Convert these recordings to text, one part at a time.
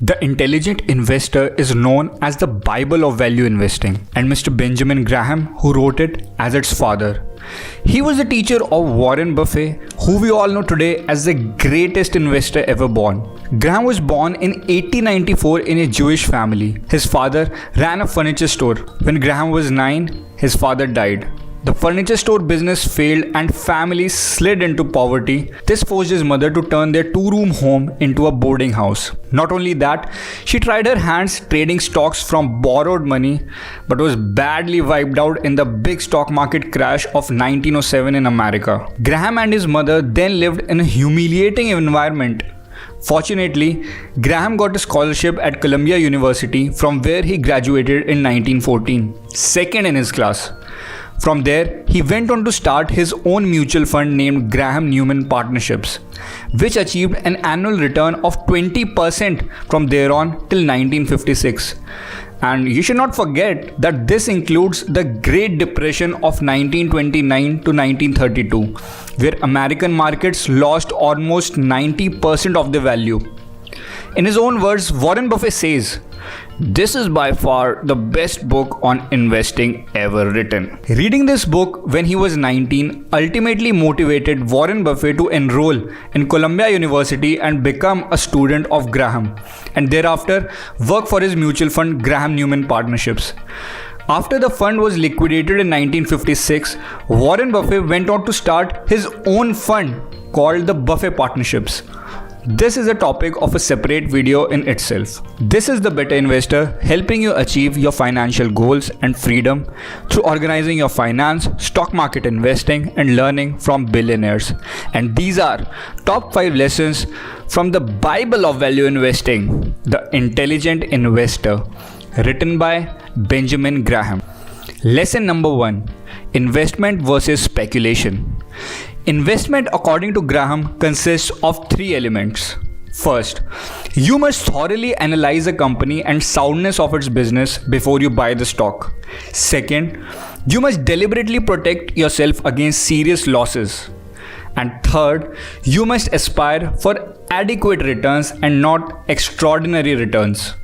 The Intelligent Investor is known as the Bible of value investing, and Mr. Benjamin Graham, who wrote it, as its father. He was the teacher of Warren Buffett, who we all know today as the greatest investor ever born. Graham was born in 1894 in a Jewish family. His father ran a furniture store. When Graham was 9, his father died. The furniture store business failed and family slid into poverty. This forced his mother to turn their two-room home into a boarding house. Not only that, she tried her hands trading stocks from borrowed money, but was badly wiped out in the big stock market crash of 1907 in America. Graham and his mother then lived in a humiliating environment. Fortunately, Graham got a scholarship at Columbia University, from where he graduated in 1914, second in his class. From there, he went on to start his own mutual fund named Graham Newman Partnerships, which achieved an annual return of 20% from there on till 1956. And you should not forget that this includes the Great Depression of 1929 to 1932, where American markets lost almost 90% of their value. In his own words, Warren Buffett says, "This is by far the best book on investing ever written." Reading this book when he was 19 ultimately motivated Warren Buffett to enroll in Columbia University and become a student of Graham, and thereafter work for his mutual fund Graham Newman Partnerships. After the fund was liquidated in 1956, Warren Buffett went on to start his own fund called the Buffett Partnerships. This is a topic of a separate video in itself. This is the Better Investor, helping you achieve your financial goals and freedom through organizing your finance, stock market investing, and learning from billionaires. And these are top 5 lessons from the Bible of value investing, The Intelligent Investor, written by Benjamin Graham. Lesson number 1: Investment versus speculation. Investment, according to Graham, consists of 3 elements. First, you must thoroughly analyze a company and soundness of its business before you buy the stock. Second, you must deliberately protect yourself against serious losses. And third, you must aspire for adequate returns and not extraordinary returns.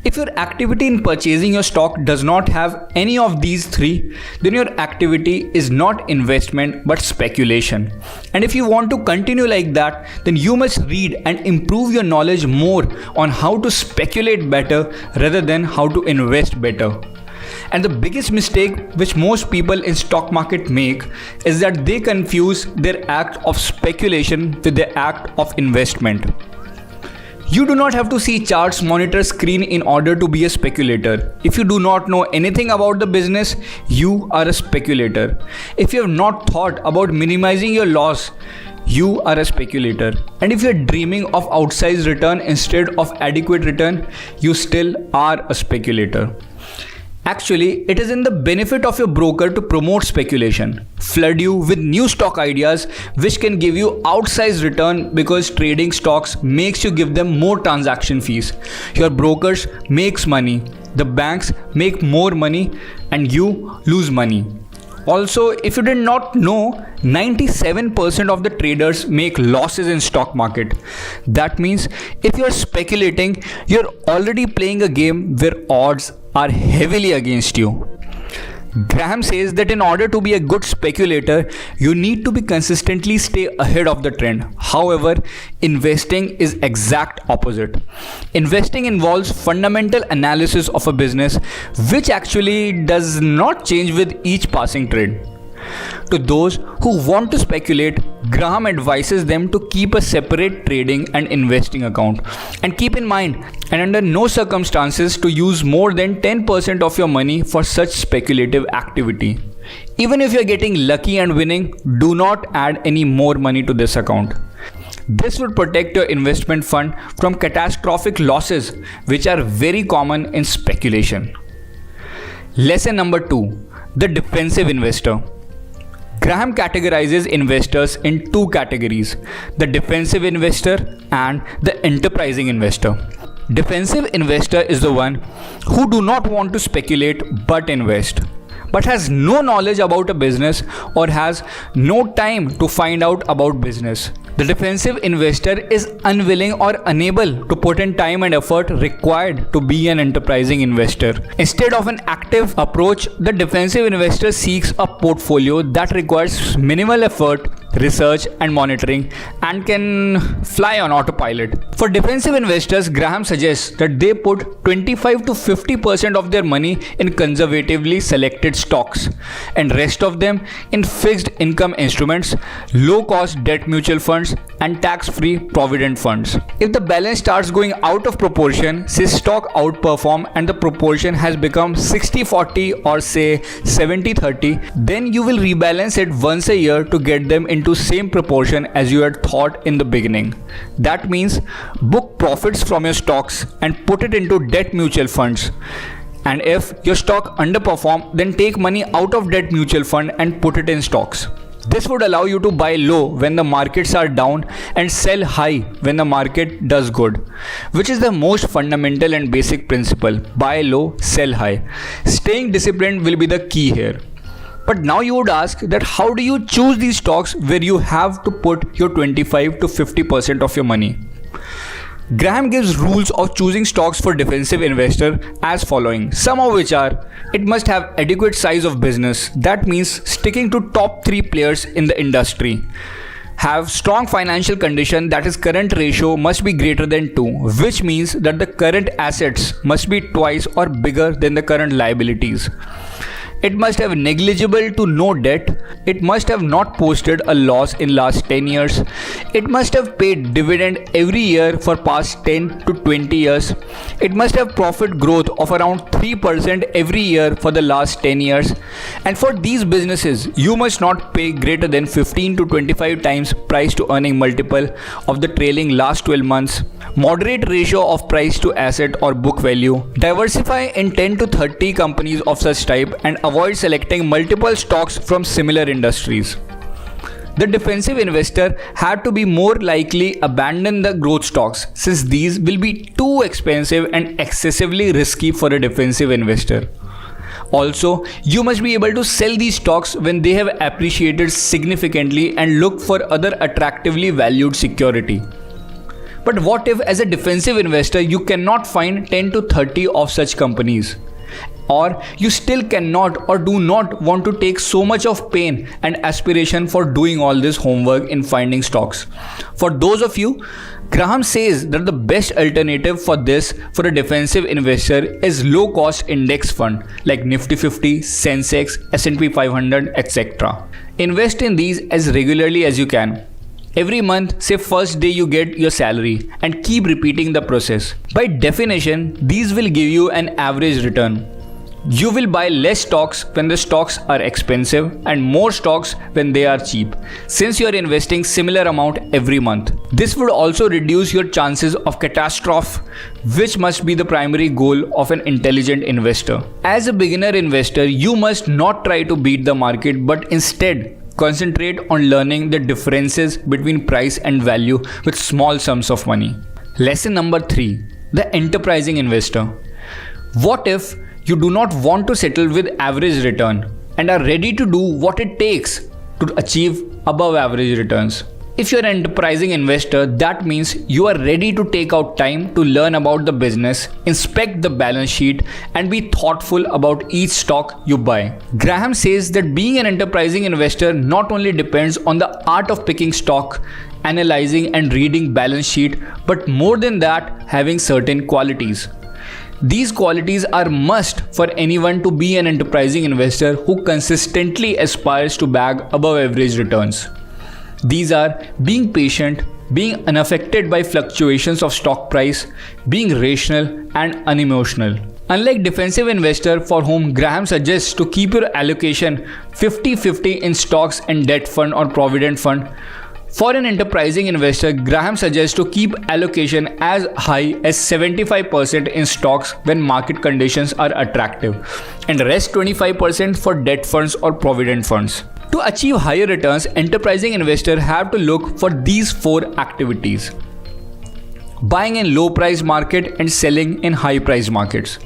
If your activity in purchasing your stock does not have any of these 3, then your activity is not investment but speculation. And if you want to continue like that, then you must read and improve your knowledge more on how to speculate better rather than how to invest better. And the biggest mistake which most people in stock market make is that they confuse their act of speculation with their act of investment. You do not have to see charts, monitor screen in order to be a speculator. If you do not know anything about the business, you are a speculator. If you have not thought about minimizing your loss, you are a speculator. And if you are dreaming of outsized return instead of adequate return, you still are a speculator. Actually, it is in the benefit of your broker to promote speculation, flood you with new stock ideas which can give you outsized return, because trading stocks makes you give them more transaction fees. Your brokers makes money, the banks make more money, and you lose money. Also, if you did not know, 97% of the traders make losses in stock market. That means if you are speculating, you're already playing a game where odds are heavily against you. Graham says that in order to be a good speculator, you need to be consistently stay ahead of the trend. However, investing is exact opposite. Investing involves fundamental analysis of a business, which actually does not change with each passing trade. To those who want to speculate, Graham advises them to keep a separate trading and investing account. And keep in mind, and under no circumstances to use more than 10% of your money for such speculative activity. Even if you're getting lucky and winning, do not add any more money to this account. This would protect your investment fund from catastrophic losses, which are very common in speculation. Lesson number 2: The Defensive Investor. Graham categorizes investors in 2 categories: the defensive investor and the enterprising investor. Defensive investor is the one who do not want to speculate but invest, but has no knowledge about a business or has no time to find out about business. The defensive investor is unwilling or unable to put in time and effort required to be an enterprising investor. Instead of an active approach, the defensive investor seeks a portfolio that requires minimal effort, research and monitoring and can fly on autopilot. For defensive investors, Graham suggests that they put 25 to 50% of their money in conservatively selected stocks and rest of them in fixed income instruments, low cost debt mutual funds and tax-free provident funds. If the balance starts going out of proportion, say stock outperform and the proportion has become 60-40 or say 70-30, then you will rebalance it once a year to get them into same proportion as you had thought in the beginning. That means book profits from your stocks and put it into debt mutual funds. And if your stock underperform, then take money out of debt mutual fund and put it in stocks. This would allow you to buy low when the markets are down and sell high when the market does good, which is the most fundamental and basic principle. Buy low, sell high. Staying disciplined will be the key here. But now you would ask that how do you choose these stocks where you have to put your 25 to 50% of your money? Graham gives rules of choosing stocks for defensive investor as following, some of which are: it must have adequate size of business, that means sticking to top 3 players in the industry. Have strong financial condition, that is current ratio must be greater than 2, which means that the current assets must be twice or bigger than the current liabilities. It must have negligible to no debt. It must have not posted a loss in last 10 years. It must have paid dividend every year for past 10 to 20 years. It must have profit growth of around 3% every year for the last 10 years. And for these businesses, you must not pay greater than 15 to 25 times price to earning multiple of the trailing last 12 months. Moderate ratio of price to asset or book value. Diversify in 10 to 30 companies of such type and avoid selecting multiple stocks from similar industries. The defensive investor had to be more likely abandon the growth stocks since these will be too expensive and excessively risky for a defensive investor. Also, you must be able to sell these stocks when they have appreciated significantly and look for other attractively valued security. But what if as a defensive investor you cannot find 10 to 30 of such companies? Or you still cannot or do not want to take so much of pain and aspiration for doing all this homework in finding stocks. For those of you, Graham says that the best alternative for this for a defensive investor is low cost index fund like Nifty 50, Sensex, S&P 500, etc. Invest in these as regularly as you can. Every month, say first day you get your salary and keep repeating the process. By definition, these will give you an average return. You will buy less stocks when the stocks are expensive and more stocks when they are cheap, since you are investing similar amount every month. This would also reduce your chances of catastrophe, which must be the primary goal of an intelligent investor. As a beginner investor, you must not try to beat the market, but instead concentrate on learning the differences between price and value with small sums of money. Lesson number 3. The enterprising investor. What if you do not want to settle with average return and are ready to do what it takes to achieve above average returns? If you're an enterprising investor, that means you are ready to take out time to learn about the business, inspect the balance sheet, and be thoughtful about each stock you buy. Graham says that being an enterprising investor not only depends on the art of picking stock, analyzing and reading balance sheet, but more than that, having certain qualities. These qualities are must for anyone to be an enterprising investor who consistently aspires to bag above average returns. These are being patient, being unaffected by fluctuations of stock price, being rational and unemotional. Unlike defensive investor for whom Graham suggests to keep your allocation 50-50 in stocks and debt fund or provident fund, for an enterprising investor, Graham suggests to keep allocation as high as 75% in stocks when market conditions are attractive and rest 25% for debt funds or provident funds. To achieve higher returns, enterprising investors have to look for these 4 activities. Buying in low price market and selling in high price markets.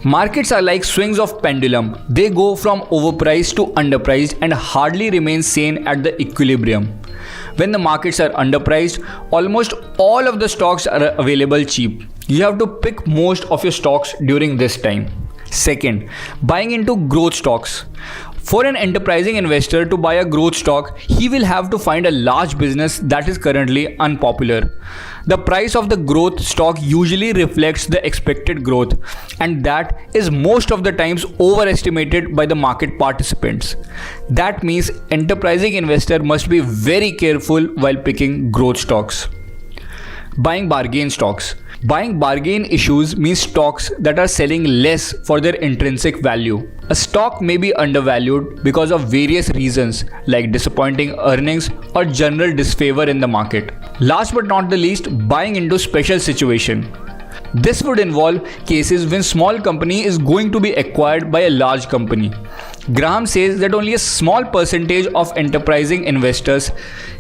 Markets are like swings of pendulum. They go from overpriced to underpriced and hardly remain sane at the equilibrium. When the markets are underpriced, almost all of the stocks are available cheap. You have to pick most of your stocks during this time. Second, buying into growth stocks. For an enterprising investor to buy a growth stock, he will have to find a large business that is currently unpopular. The price of the growth stock usually reflects the expected growth, and that is most of the times overestimated by the market participants. That means enterprising investor must be very careful while picking growth stocks. Buying bargain stocks. Buying bargain issues means stocks that are selling less for their intrinsic value. A stock may be undervalued because of various reasons like disappointing earnings or general disfavor in the market. Last but not the least, buying into special situation. This would involve cases when small company is going to be acquired by a large company. Graham says that only a small percentage of enterprising investors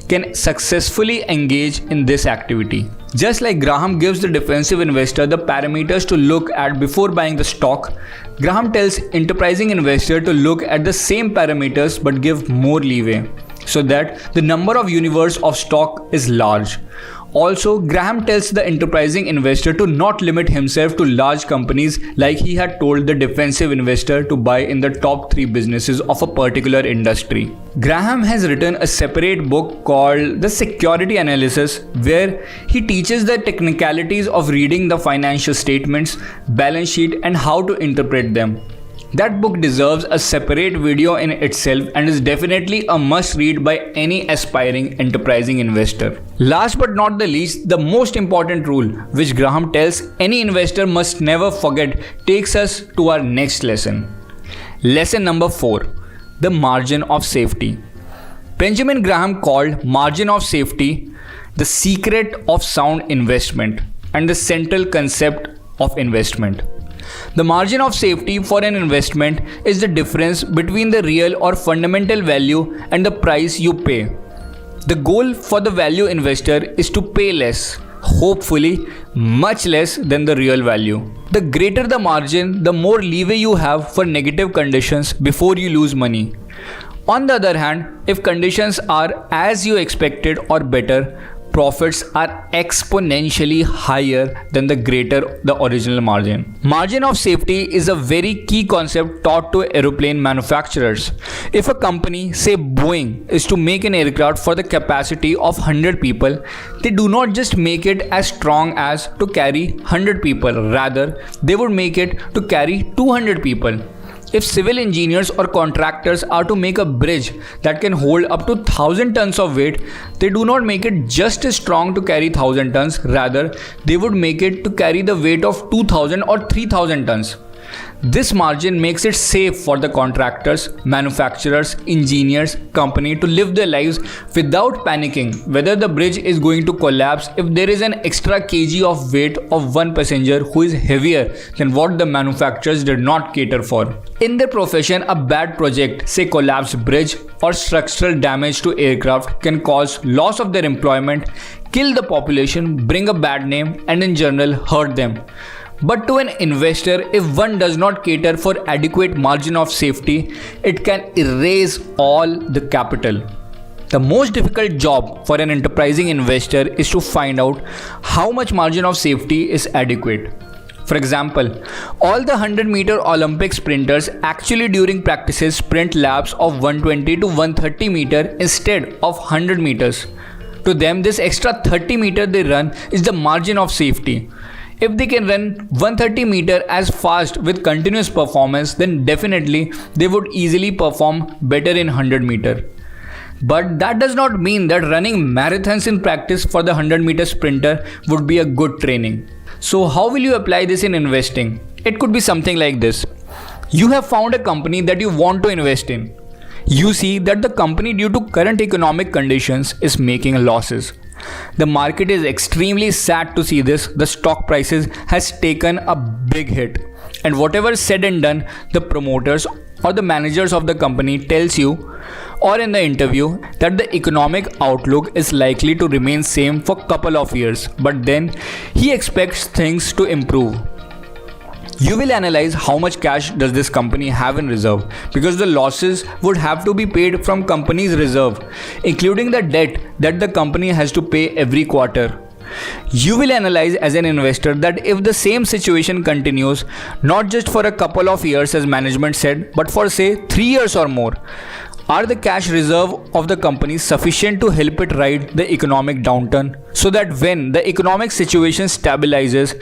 can successfully engage in this activity. Just like Graham gives the defensive investor the parameters to look at before buying the stock, Graham tells enterprising investor to look at the same parameters but give more leeway so that the number of universe of stock is large. Also, Graham tells the enterprising investor to not limit himself to large companies like he had told the defensive investor to buy in the top 3 businesses of a particular industry. Graham has written a separate book called The Security Analysis, where he teaches the technicalities of reading the financial statements, balance sheet, and how to interpret them. That book deserves a separate video in itself and is definitely a must read by any aspiring enterprising investor. Last but not the least, the most important rule which Graham tells any investor must never forget takes us to our next lesson. Lesson number 4. The margin of safety. Benjamin Graham called margin of safety the secret of sound investment and the central concept of investment. The margin of safety for an investment is the difference between the real or fundamental value and the price you pay. The goal for the value investor is to pay less, hopefully much less than the real value. The greater the margin, the more leeway you have for negative conditions before you lose money. On the other hand, if conditions are as you expected or better, profits are exponentially higher than the greater the original margin. Margin of safety is a very key concept taught to aeroplane manufacturers. If a company, say Boeing, is to make an aircraft for the capacity of 100 people, they do not just make it as strong as to carry 100 people, rather they would make it to carry 200 people. If civil engineers or contractors are to make a bridge that can hold up to 1000 tons of weight, they do not make it just as strong to carry 1000 tons, rather they would make it to carry the weight of 2000 or 3000 tons. This margin makes it safe for the contractors, manufacturers, engineers, company to live their lives without panicking whether the bridge is going to collapse if there is an extra kg of weight of one passenger who is heavier than what the manufacturers did not cater for. In their profession, a bad project, say collapsed bridge or structural damage to aircraft, can cause loss of their employment, kill the population, bring a bad name, and in general hurt them. But to an investor, if one does not cater for adequate margin of safety, it can erase all the capital. The most difficult job for an enterprising investor is to find out how much margin of safety is adequate. For example, all the 100-meter Olympic sprinters actually during practices sprint laps of 120 to 130 meter instead of 100 meters. To them, this extra 30 meter they run is the margin of safety. If they can run 130 meter as fast with continuous performance, then definitely they would easily perform better in 100 meter. But that does not mean that running marathons in practice for the 100 meter sprinter would be a good training. So how will you apply this in investing? It could be something like this. You have found a company that you want to invest in. You see that the company, due to current economic conditions, is making losses. The market is extremely sad to see this. The stock prices has taken a big hit, and whatever is said and done, the promoters or the managers of the company tells you or in the interview that the economic outlook is likely to remain same for couple of years, but then he expects things to improve. You will analyze how much cash does this company have in reserve, because the losses would have to be paid from company's reserve, including the debt that the company has to pay every quarter. You will analyze as an investor that if the same situation continues, not just for a couple of years as management said, but for say 3 years or more, are the cash reserve of the company sufficient to help it ride the economic downturn, so that when the economic situation stabilizes,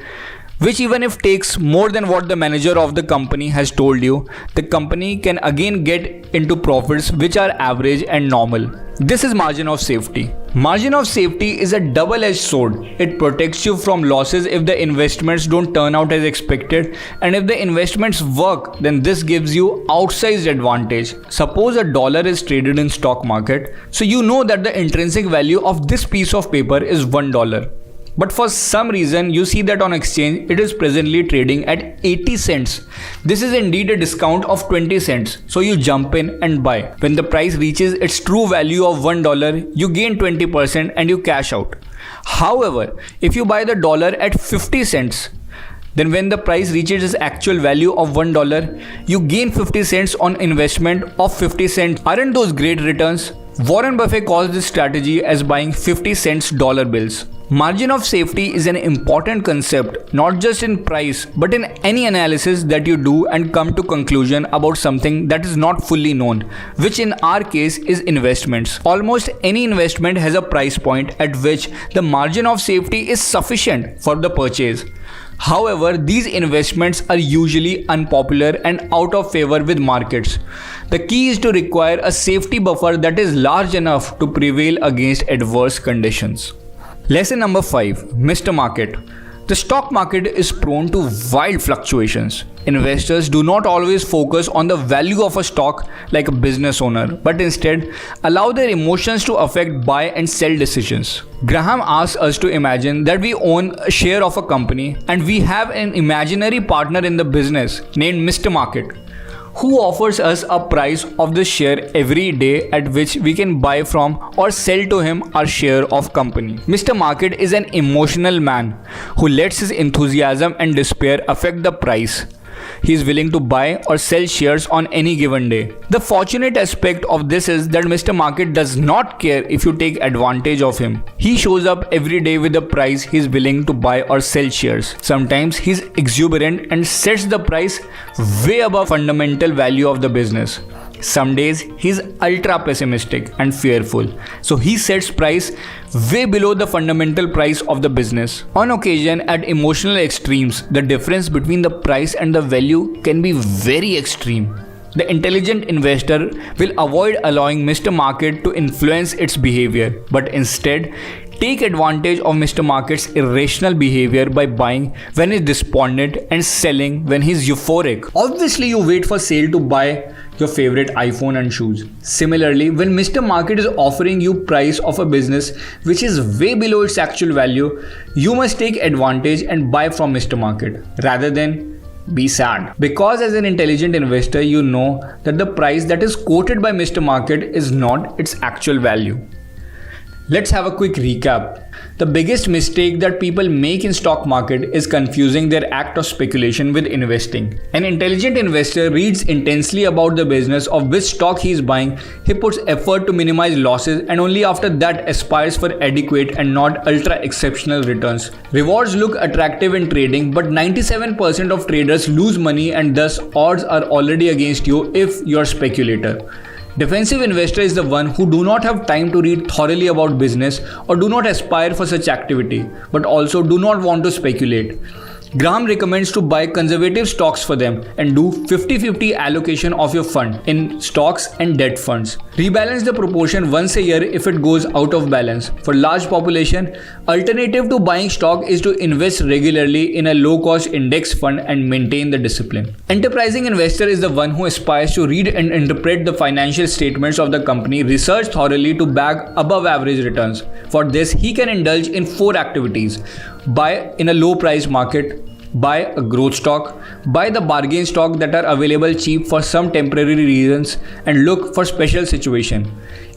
which even if takes more than what the manager of the company has told you, the company can again get into profits which are average and normal. This is margin of safety. Margin of safety is a double-edged sword. It protects you from losses if the investments don't turn out as expected, and if the investments work, then this gives you outsized advantage. Suppose a dollar is traded in stock market, so you know that the intrinsic value of this piece of paper is $1. But for some reason you see that on exchange it is presently trading at 80 cents. This is indeed a discount of 20 cents. So you jump in and buy. When the price reaches its true value of $1, you gain 20% and you cash out. However, if you buy the dollar at 50 cents, then when the price reaches its actual value of $1, you gain 50 cents on investment of 50 cents. Aren't those great returns? Warren Buffett calls this strategy as buying 50 cents dollar bills. Margin of safety is an important concept, not just in price, but in any analysis that you do and come to conclusion about something that is not fully known, which in our case is investments. Almost any investment has a price point at which the margin of safety is sufficient for the purchase. However, these investments are usually unpopular and out of favor with markets. The key is to require a safety buffer that is large enough to prevail against adverse conditions. Lesson number 5. Mr. Market. The stock market is prone to wild fluctuations. Investors do not always focus on the value of a stock like a business owner, but instead allow their emotions to affect buy and sell decisions. Graham asks us to imagine that we own a share of a company and we have an imaginary partner in the business named Mr. Market, who offers us a price of the share every day at which we can buy from or sell to him our share of company. Mr. Market is an emotional man who lets his enthusiasm and despair affect the price he is willing to buy or sell shares on any given day. The fortunate aspect of this is that Mr. Market does not care if you take advantage of him. He shows up every day with the price he is willing to buy or sell shares. Sometimes he is exuberant and sets the price way above fundamental value of the business. Some days he is ultra pessimistic and fearful, so he sets price way below the fundamental price of the business. On occasion, at emotional extremes, the difference between the price and the value can be very extreme. The intelligent investor will avoid allowing Mr. Market to influence its behavior, but instead take advantage of Mr. Market's irrational behavior by buying when he is despondent and selling when he is euphoric. Obviously, you wait for sale to buy your favorite iPhone and shoes. Similarly, when Mr. Market is offering you price of a business which is way below its actual value, you must take advantage and buy from Mr. Market rather than be sad. Because as an intelligent investor, you know that the price that is quoted by Mr. Market is not its actual value. Let's have a quick recap. The biggest mistake that people make in stock market is confusing their act of speculation with investing. An intelligent investor reads intensely about the business of which stock he is buying. He puts effort to minimize losses and only after that aspires for adequate and not ultra exceptional returns. Rewards look attractive in trading, but 97% of traders lose money and thus odds are already against you if you're a speculator. Defensive investor is the one who do not have time to read thoroughly about business or do not aspire for such activity, but also do not want to speculate. Graham recommends to buy conservative stocks for them and do 50-50 allocation of your fund in stocks and debt funds. Rebalance the proportion once a year if it goes out of balance. For large population, alternative to buying stock is to invest regularly in a low-cost index fund and maintain the discipline. Enterprising investor is the one who aspires to read and interpret the financial statements of the company, research thoroughly to bag above average returns. For this, he can indulge in 4 activities. Buy in a low price market, buy a growth stock, buy the bargain stock that are available cheap for some temporary reasons, and look for special situation.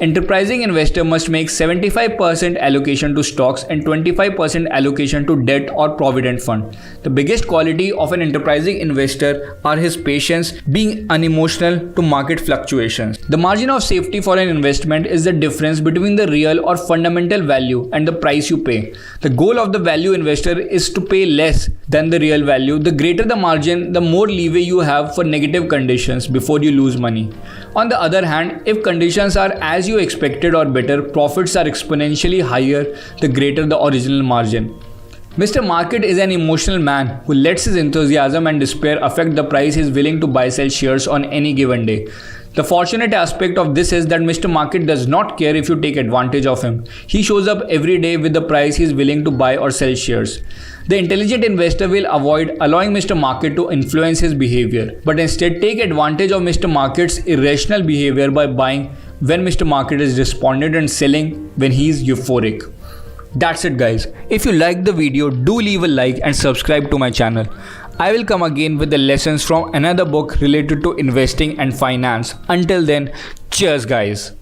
Enterprising investor must make 75% allocation to stocks and 25% allocation to debt or provident fund. The biggest quality of an enterprising investor are his patience, being unemotional to market fluctuations. The margin of safety for an investment is the difference between the real or fundamental value and the price you pay. The goal of the value investor is to pay less than the real value. The greater the margin, the more leeway you have for negative conditions before you lose money. On the other hand, if conditions are as you expected or better, profits are exponentially higher the greater the original margin. Mr. Market is an emotional man who lets his enthusiasm and despair affect the price he is willing to buy-sell shares on any given day. The fortunate aspect of this is that Mr. Market does not care if you take advantage of him. He shows up every day with the price he is willing to buy or sell shares. The intelligent investor will avoid allowing Mr. Market to influence his behavior, but instead take advantage of Mr. Market's irrational behavior by buying when Mr. Market is despondent and selling when he is euphoric. That's it guys. If you liked the video, do leave a like and subscribe to my channel. I will come again with the lessons from another book related to investing and finance. Until then, cheers guys.